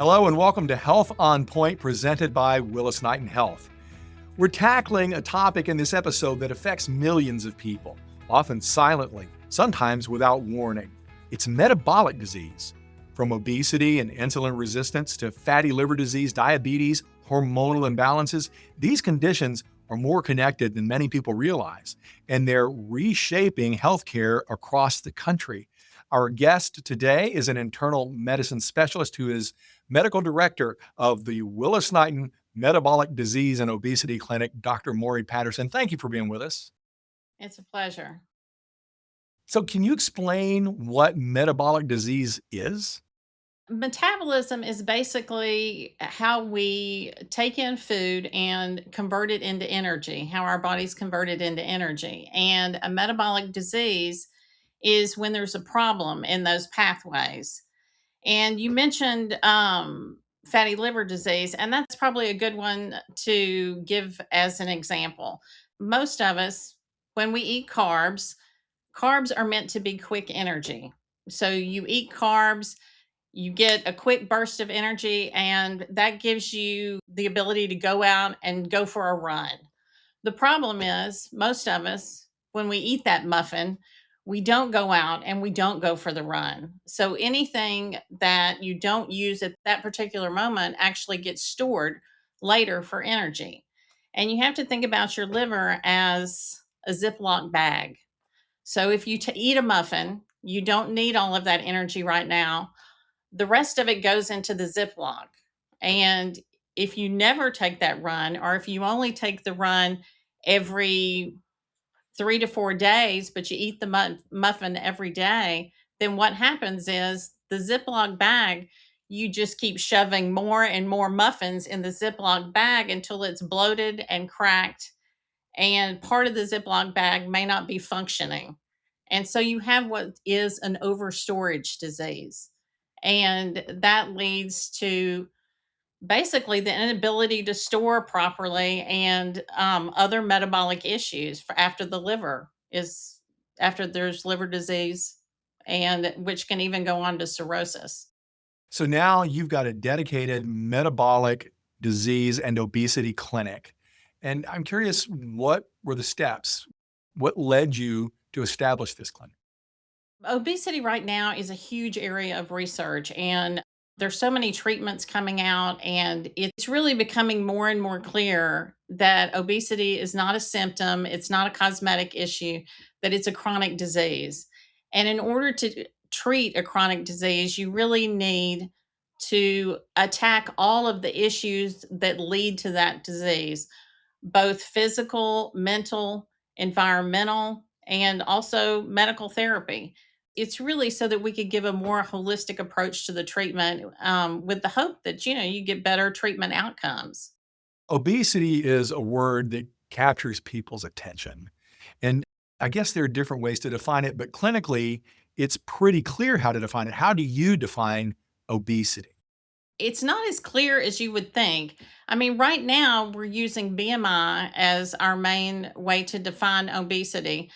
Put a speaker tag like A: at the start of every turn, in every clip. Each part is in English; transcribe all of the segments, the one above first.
A: Hello and welcome to Health on Point presented by Willis Knighton Health. We're tackling a topic in this episode that affects millions of people, often silently, sometimes without warning. It's metabolic disease. From obesity and insulin resistance to fatty liver disease, diabetes, hormonal imbalances, these conditions are more connected than many people realize, and they're reshaping healthcare across the country. Our guest today is an internal medicine specialist who is medical director of the Willis Knighton Metabolic Disease and Obesity Clinic, Dr. Maurie Patterson. Thank you for being with us.
B: It's a pleasure.
A: So, can you explain what metabolic disease is?
B: Metabolism is basically how we take in food and convert it into energy, how our bodies convert it into energy. And a metabolic disease is when there's a problem in those pathways. And you mentioned fatty liver disease, and that's probably a good one to give as an example. Most of us, when we eat carbs, carbs are meant to be quick energy. So you eat carbs, you get a quick burst of energy, and that gives you the ability to go out and go for a run. The problem is, most of us, when we eat that muffin, we don't go out and we don't go for the run. So anything that you don't use at that particular moment actually gets stored later for energy. And you have to think about your liver as a Ziploc bag. So if you eat a muffin, you don't need all of that energy right now. The rest of it goes into the Ziploc. And if you never take that run, or if you only take the run every 3 to 4 days, but you eat the muffin every day, then what happens is the Ziploc bag, you just keep shoving more and more muffins in the Ziploc bag until it's bloated and cracked, and part of the Ziploc bag may not be functioning. And so you have what is an overstorage disease. And that leads to basically the inability to store properly and other metabolic issues for after the liver is after there's liver disease, and which can even go on to cirrhosis.
A: So, now you've got a dedicated metabolic disease and obesity clinic. And I'm curious, what were the steps? What led you to establish this clinic?
B: Obesity right now is a huge area of research, and there's so many treatments coming out, and it's really becoming more and more clear that obesity is not a symptom, it's not a cosmetic issue, that it's a chronic disease. And in order to treat a chronic disease, you really need to attack all of the issues that lead to that disease, both physical, mental, environmental, and also medical therapy. It's really so that we could give a more holistic approach to the treatment, with the hope that you get better treatment outcomes.
A: Obesity is a word that captures people's attention. And I guess there are different ways to define it, but clinically, it's pretty clear how to define it. How do you define obesity?
B: It's not as clear as you would think. I mean, right now we're using BMI as our main way to define obesity,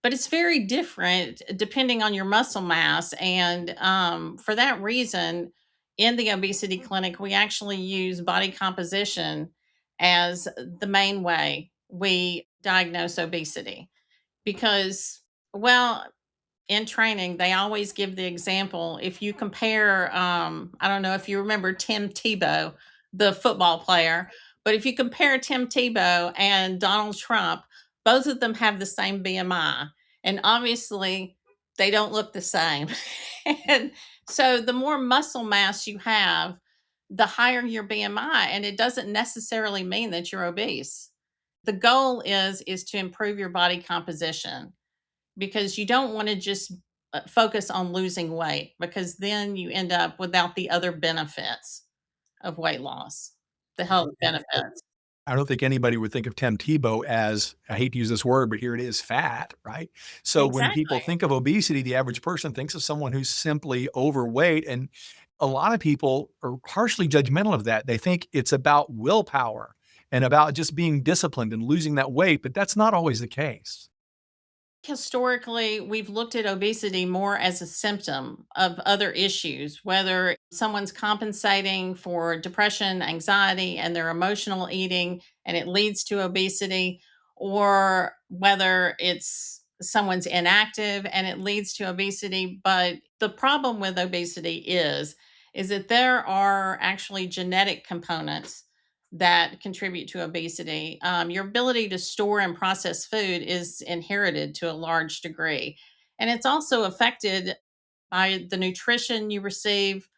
B: but it's very different depending on your muscle mass. And for that reason, in the obesity clinic, we actually use body composition as the main way we diagnose obesity because, well, in training, they always give the example. If you compare, I don't know if you remember Tim Tebow, the football player, but if you compare Tim Tebow and Donald Trump, both of them have the same BMI. And obviously, they don't look the same. And so, the more muscle mass you have, the higher your BMI. And it doesn't necessarily mean that you're obese. The goal is to improve your body composition because you don't want to just focus on losing weight because then you end up without the other benefits of weight loss, the health benefits.
A: I don't think anybody would think of Tim Tebow as, I hate to use this word, but here it is, fat, right? So when people
B: Exactly.
A: think of obesity, the average person thinks of someone who's simply overweight. And a lot of people are harshly judgmental of that. They think it's about willpower and about just being disciplined and losing that weight, but that's not always the case.
B: Historically, we've looked at obesity more as a symptom of other issues, whether someone's compensating for depression, anxiety, and their emotional eating, and it leads to obesity, or whether it's someone's inactive and it leads to obesity. But the problem with obesity is that there are actually genetic components that contribute to obesity. Your ability to store and process food is inherited to a large degree. And it's also affected by the nutrition you receive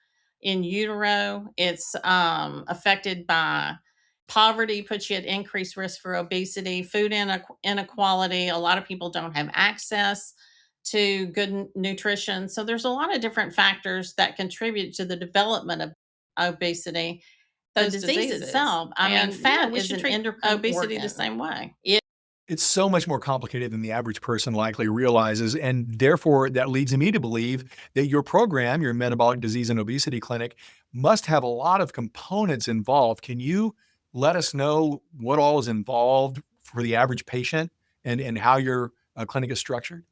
B: in utero. It's affected by poverty, puts you at increased risk for obesity, food inequality. A lot of people don't have access to good nutrition. So there's a lot of different factors that contribute to the development of obesity. The
C: Those
B: disease
C: diseases.
B: itself, I mean,
C: And, you know,
B: fat
C: we
B: is
C: should
B: an
C: treat
B: endocrine
C: obesity the
B: organ.
C: same way.
A: It's so much more complicated than the average person likely realizes. And therefore, that leads me to believe that your program, your metabolic disease and obesity clinic, must have a lot of components involved. Can you let us know what all is involved for the average patient and how your clinic is structured?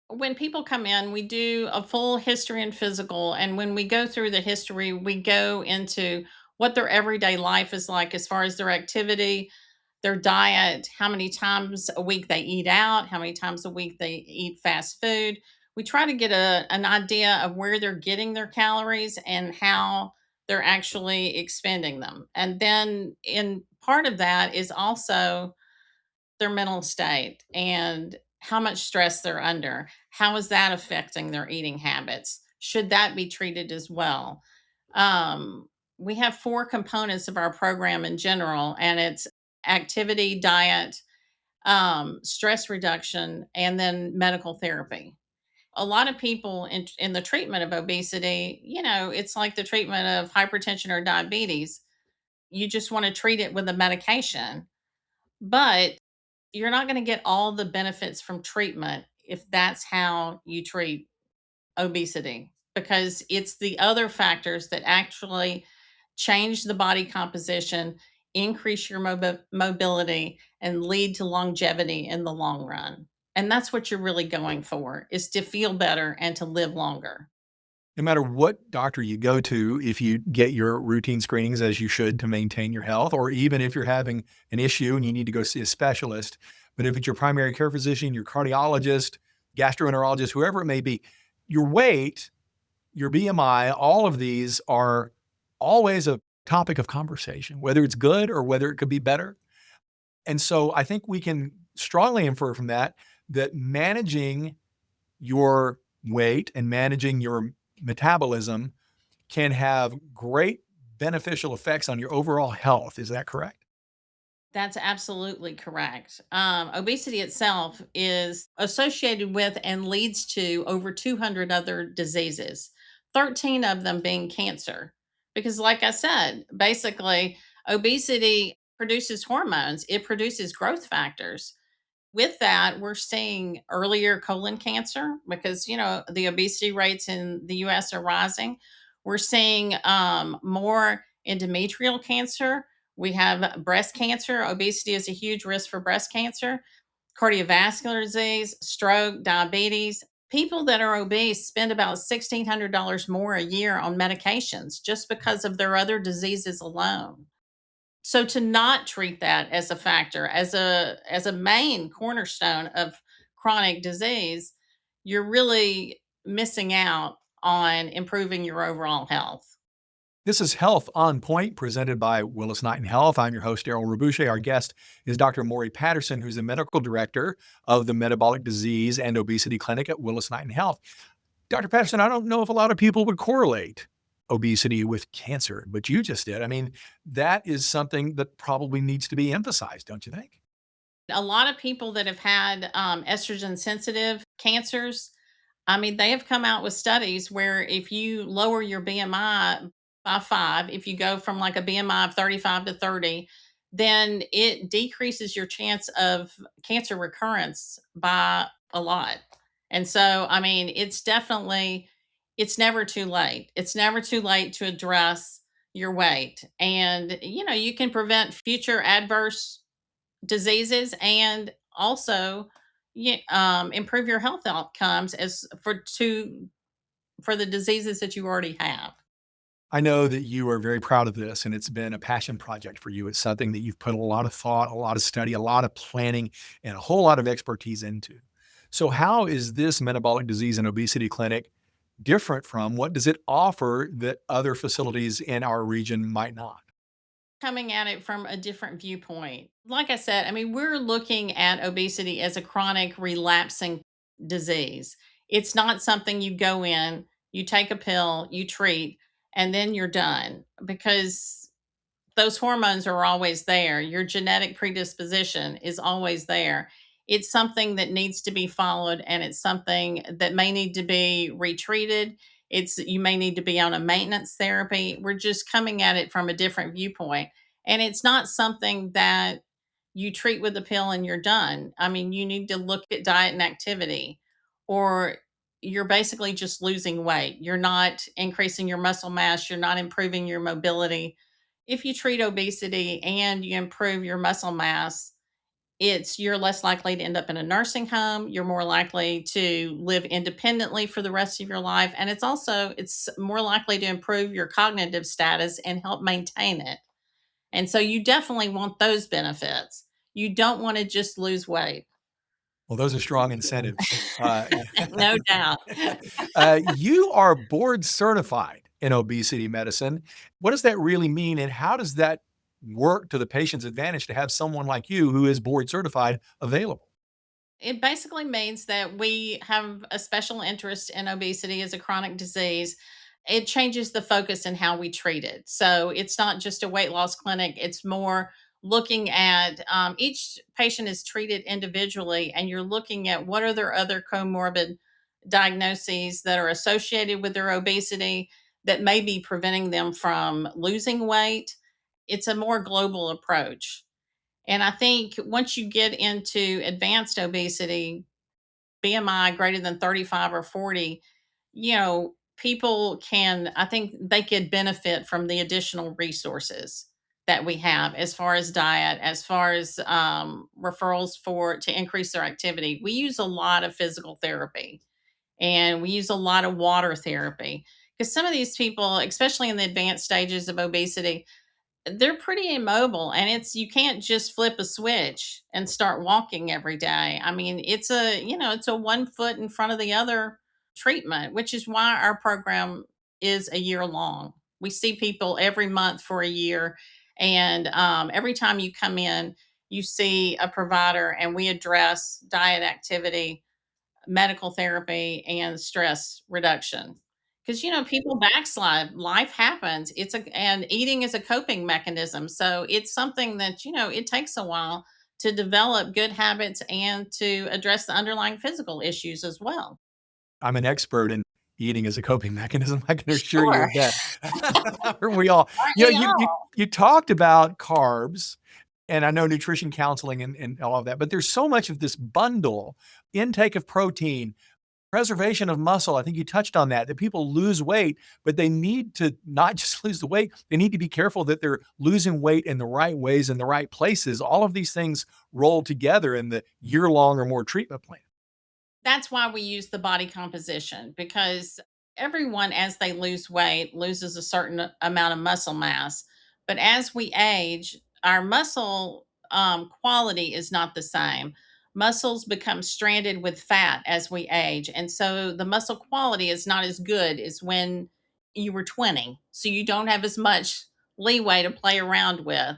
B: When people come in, we do a full history and physical. And when we go through the history, we go into what their everyday life is like as far as their activity, their diet, how many times a week they eat out, how many times a week they eat fast food. We try to get an idea of where they're getting their calories and how they're actually expending them. And then, in part of that, is also their mental state and how much stress they're under. How is that affecting their eating habits? Should that be treated as well? We have four components of our program in general, and it's activity, diet, stress reduction, and then medical therapy. A lot of people in the treatment of obesity, it's like the treatment of hypertension or diabetes. You just want to treat it with a medication, but you're not going to get all the benefits from treatment if that's how you treat obesity, because it's the other factors that actually change the body composition, increase your mobility, and lead to longevity in the long run. And that's what you're really going for, is to feel better and to live longer.
A: No matter what doctor you go to, if you get your routine screenings as you should to maintain your health, or even if you're having an issue and you need to go see a specialist, but if it's your primary care physician, your cardiologist, gastroenterologist, whoever it may be, your weight, your BMI, all of these are always a topic of conversation, whether it's good or whether it could be better. And so I think we can strongly infer from that that managing your weight and managing your metabolism can have great beneficial effects on your overall health. Is that correct?
B: That's absolutely correct. Obesity itself is associated with and leads to over 200 other diseases, 13 of them being cancer. Because, like I said, basically, obesity produces hormones, it produces growth factors. With that, we're seeing earlier colon cancer because, the obesity rates in the US are rising. We're seeing more endometrial cancer. We have breast cancer. Obesity is a huge risk for breast cancer, cardiovascular disease, stroke, diabetes. People that are obese spend about $1,600 more a year on medications just because of their other diseases alone. So to not treat that as a factor, as a main cornerstone of chronic disease, you're really missing out on improving your overall health.
A: This is Health on Point, presented by Willis Knighton Health. I'm your host, Daryl Rabuche. Our guest is Dr. Maurie Patterson, who's the medical director of the Metabolic Disease and Obesity Clinic at Willis Knighton Health. Dr. Patterson, I don't know if a lot of people would correlate obesity with cancer, but you just did. I mean, that is something that probably needs to be emphasized, don't you think?
B: A lot of people that have had estrogen sensitive cancers, I mean, they have come out with studies where if you lower your BMI by 5, if you go from like a BMI of 35 to 30, then it decreases your chance of cancer recurrence by a lot. And so, I mean, it's never too late. It's never too late to address your weight. And, you can prevent future adverse diseases and also improve your health outcomes for the diseases that you already have.
A: I know that you are very proud of this, and it's been a passion project for you. It's something that you've put a lot of thought, a lot of study, a lot of planning, and a whole lot of expertise into. So, how is this metabolic disease and obesity clinic different from what does it offer that other facilities in our region might not?
B: Coming at it from a different viewpoint. Like I said, I mean, we're looking at obesity as a chronic relapsing disease. It's not something you go in, you take a pill, you treat, and then you're done, because those hormones are always there. Your genetic predisposition is always there. It's something that needs to be followed, and it's something that may need to be retreated. You may need to be on a maintenance therapy. We're just coming at it from a different viewpoint. And it's not something that you treat with a pill and you're done. I mean, you need to look at diet and activity, or you're basically just losing weight. You're not increasing your muscle mass, you're not improving your mobility. If you treat obesity and you improve your muscle mass, you're less likely to end up in a nursing home, you're more likely to live independently for the rest of your life, and it's more likely to improve your cognitive status and help maintain it. And so you definitely want those benefits. You don't want to just lose weight.
A: Well, those are strong incentives.
B: No doubt.
A: You are board certified in obesity medicine. What does that really mean, and how does that work to the patient's advantage to have someone like you who is board certified available?
B: It basically means that we have a special interest in obesity as a chronic disease. It changes the focus in how we treat it. So it's not just a weight loss clinic, it's more looking at each patient is treated individually, and you're looking at what are their other comorbid diagnoses that are associated with their obesity that may be preventing them from losing weight. It's a more global approach. And I think once you get into advanced obesity, BMI greater than 35 or 40, people I think they could benefit from the additional resources that we have as far as diet, as far as referrals to increase their activity. We use a lot of physical therapy, and we use a lot of water therapy, because some of these people, especially in the advanced stages of obesity, they're pretty immobile, and you can't just flip a switch and start walking every day. I mean, it's a one foot in front of the other treatment, which is why our program is a year long. We see people every month for a year, and every time you come in, you see a provider, and we address diet, activity, medical therapy, and stress reduction. Because people backslide, life happens. And eating is a coping mechanism. So it's something that, it takes a while to develop good habits and to address the underlying physical issues as well.
A: I'm an expert in eating as a coping mechanism. I can assure you
B: Sure.
A: of that. Aren't we all?
B: Aren't
A: You know,
B: we
A: you you
B: all?
A: you talked about carbs, and I know nutrition counseling and all of that, but there's so much of this bundle, intake of protein, preservation of muscle. I think you touched on that people lose weight, but they need to not just lose the weight, they need to be careful that they're losing weight in the right ways, in the right places. All of these things roll together in the year-long or more treatment plan.
B: That's why we use the body composition, because everyone, as they lose weight, loses a certain amount of muscle mass. But as we age, our muscle quality is not the same. Muscles become stranded with fat as we age. And so the muscle quality is not as good as when you were 20. So you don't have as much leeway to play around with.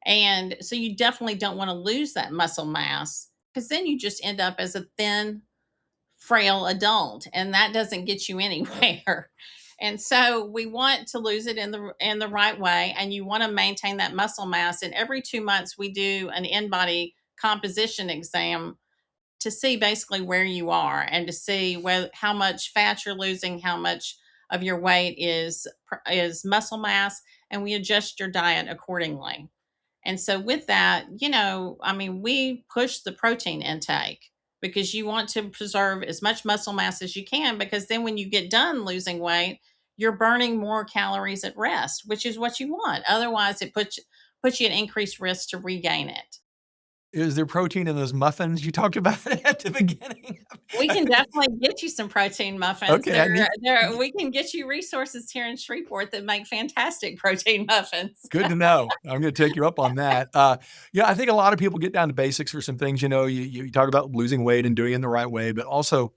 B: And so you definitely don't want to lose that muscle mass, because then you just end up as a thin, frail adult, and that doesn't get you anywhere. And so we want to lose it in the right way, and you want to maintain that muscle mass. And every 2 months we do an in-body composition exam to see basically where you are, and to see how much fat you're losing, how much of your weight is muscle mass, and we adjust your diet accordingly. And so with that, I mean, we push the protein intake, because you want to preserve as much muscle mass as you can, because then when you get done losing weight, you're burning more calories at rest, which is what you want. Otherwise, it puts you at increased risk to regain it.
A: Is there protein in those muffins you talked about at the beginning?
B: We can definitely get you some protein muffins.
A: Okay, I need
B: We can get you resources here in Shreveport that make fantastic protein muffins.
A: good to know. I'm gonna take you up on that. Yeah, I think a lot of people get down to basics for some things, you talk about losing weight and doing it in the right way, but also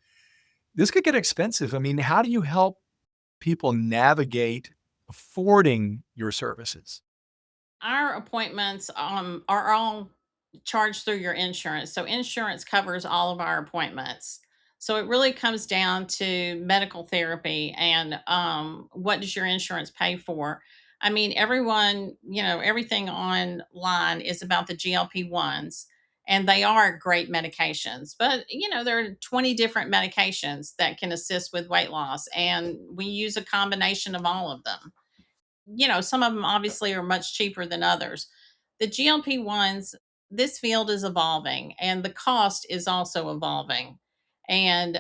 A: this could get expensive. I mean, how do you help people navigate affording your services?
B: Our appointments are all charged through your insurance. So insurance covers all of our appointments. So it really comes down to medical therapy and what does your insurance pay for? I mean, everyone, everything online is about the GLP-1s, and they are great medications. But, there are 20 different medications that can assist with weight loss, and we use a combination of all of them. Some of them obviously are much cheaper than others. The GLP-1s, this field is evolving and the cost is also evolving. And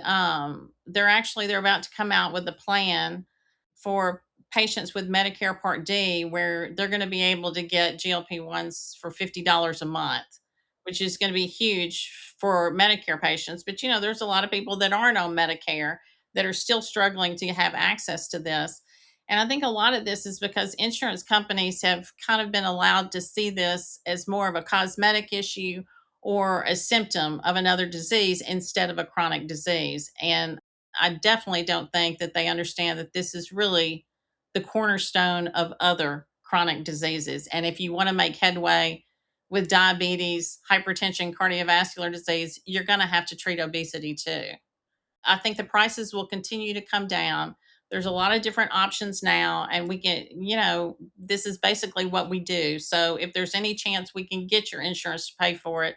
B: they're about to come out with a plan for patients with Medicare Part D where they're going to be able to get GLP-1s for $50 a month, which is going to be huge for Medicare patients. But there's a lot of people that aren't on Medicare that are still struggling to have access to this. And I think a lot of this is because insurance companies have kind of been allowed to see this as more of a cosmetic issue or a symptom of another disease instead of a chronic disease. And I definitely don't think that they understand that this is really the cornerstone of other chronic diseases. And if you want to make headway with diabetes, hypertension, cardiovascular disease, you're going to have to treat obesity too. I think the prices will continue to come down. There's a lot of different options now, and this is basically what we do. So if there's any chance we can get your insurance to pay for it,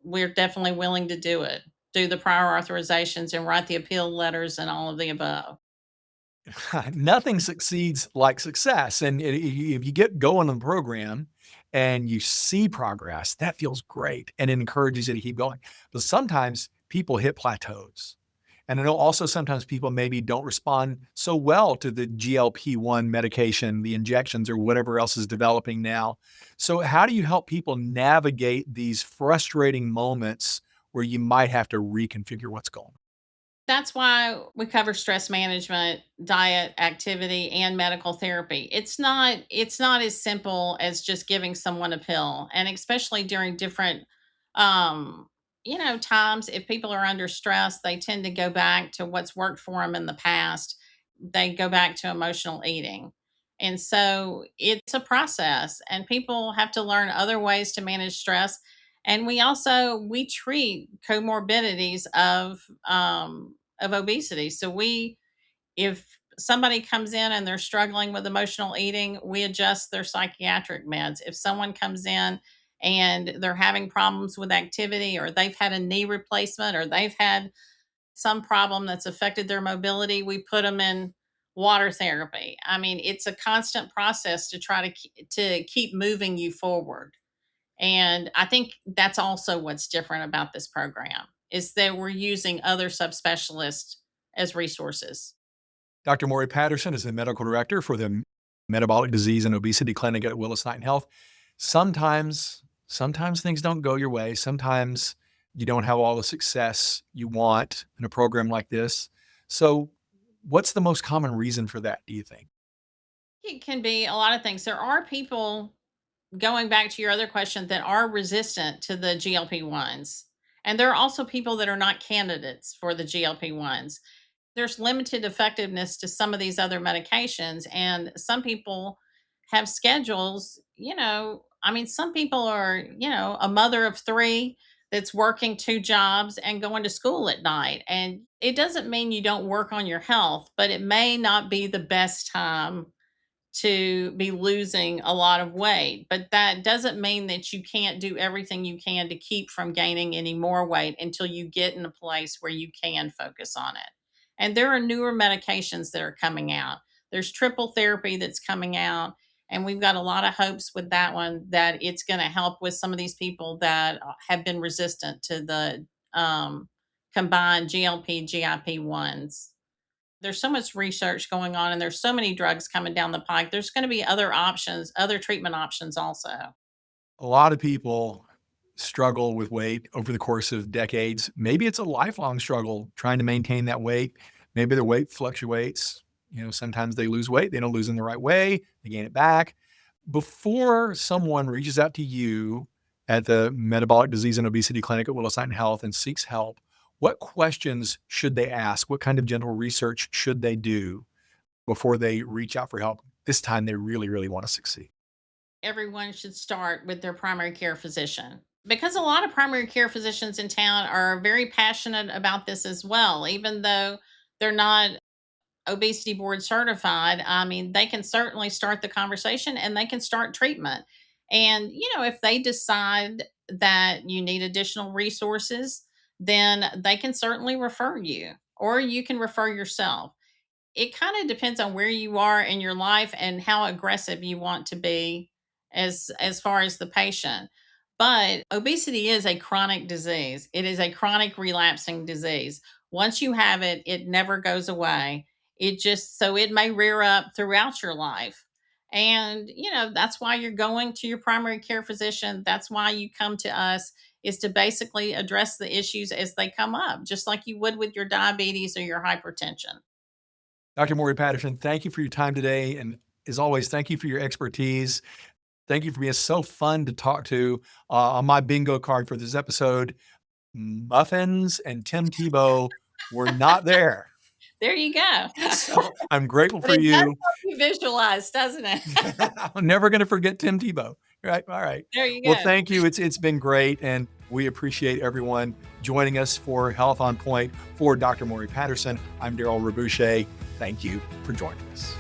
B: we're definitely willing to do it. Do the prior authorizations and write the appeal letters and all of the above.
A: Nothing succeeds like success. And if you get going on the program and you see progress, that feels great and it encourages you to keep going. But sometimes people hit plateaus. And I know also sometimes people maybe don't respond so well to the GLP-1 medication, the injections, or whatever else is developing now. So, how do you help people navigate these frustrating moments where you might have to reconfigure what's going on?
B: That's why we cover stress management, diet, activity, and medical therapy. It's not as simple as just giving someone a pill. And especially during different times, if people are under stress, they tend to go back to what's worked for them in the past. They go back to emotional eating. And so it's a process and people have to learn other ways to manage stress. And we treat comorbidities of obesity. So if somebody comes in and they're struggling with emotional eating, we adjust their psychiatric meds. If someone comes in and they're having problems with activity, or they've had a knee replacement, or they've had some problem that's affected their mobility, we put them in water therapy. I mean, it's a constant process to try to keep moving you forward. And I think that's also what's different about this program is that we're using other subspecialists as resources.
A: Dr. Maurie Patterson is the medical director for the Metabolic Disease and Obesity Clinic at Willis Knighton Health. Sometimes things don't go your way. Sometimes you don't have all the success you want in a program like this. So, what's the most common reason for that, do you think?
B: It can be a lot of things. There are people, going back to your other question, that are resistant to the GLP-1s. And there are also people that are not candidates for the GLP-1s. There's limited effectiveness to some of these other medications, and some people have schedules. I mean, some people are, a mother of three that's working two jobs and going to school at night, and it doesn't mean you don't work on your health, but it may not be the best time to be losing a lot of weight. But that doesn't mean that you can't do everything you can to keep from gaining any more weight until you get in a place where you can focus on it. And there are newer medications that are coming out. There's triple therapy that's coming out. And we've got a lot of hopes with that one that it's going to help with some of these people that have been resistant to the combined GLP, GIP ones. There's so much research going on and there's so many drugs coming down the pike. There's going to be other options, other treatment options also.
A: A lot of people struggle with weight over the course of decades. Maybe it's a lifelong struggle trying to maintain that weight. Maybe their weight fluctuates. Sometimes they lose weight, they don't lose in the right way, they gain it back. Before someone reaches out to you at the Metabolic Disease and Obesity Clinic at Willis Knighton Health and seeks help, what questions should they ask? What kind of general research should they do before they reach out for help? This time they really, really want to succeed.
B: Everyone should start with their primary care physician because a lot of primary care physicians in town are very passionate about this as well, even though they're not obesity board certified. I mean, they can certainly start the conversation and they can start treatment. And, if they decide that you need additional resources, then they can certainly refer you or you can refer yourself. It kind of depends on where you are in your life and how aggressive you want to be as far as the patient. But obesity is a chronic disease. It is a chronic relapsing disease. Once you have it, it never goes away. It may rear up throughout your life. And, that's why you're going to your primary care physician. That's why you come to us, is to basically address the issues as they come up, just like you would with your diabetes or your hypertension.
A: Dr. Maurie Patterson, thank you for your time today. And as always, thank you for your expertise. Thank you for being so fun to talk to. On my bingo card for this episode, muffins and Tim Tebow were not there.
B: There you go.
A: So I'm grateful
B: But
A: for
B: it does
A: you.
B: help you visualize, doesn't it?
A: I'm never going to forget Tim Tebow. Right. All right.
B: There you
A: Well,
B: go.
A: thank you. It's been great. And we appreciate everyone joining us for Health on Point. For Dr. Maurie Patterson, I'm Daryl Rabuche. Thank you for joining us.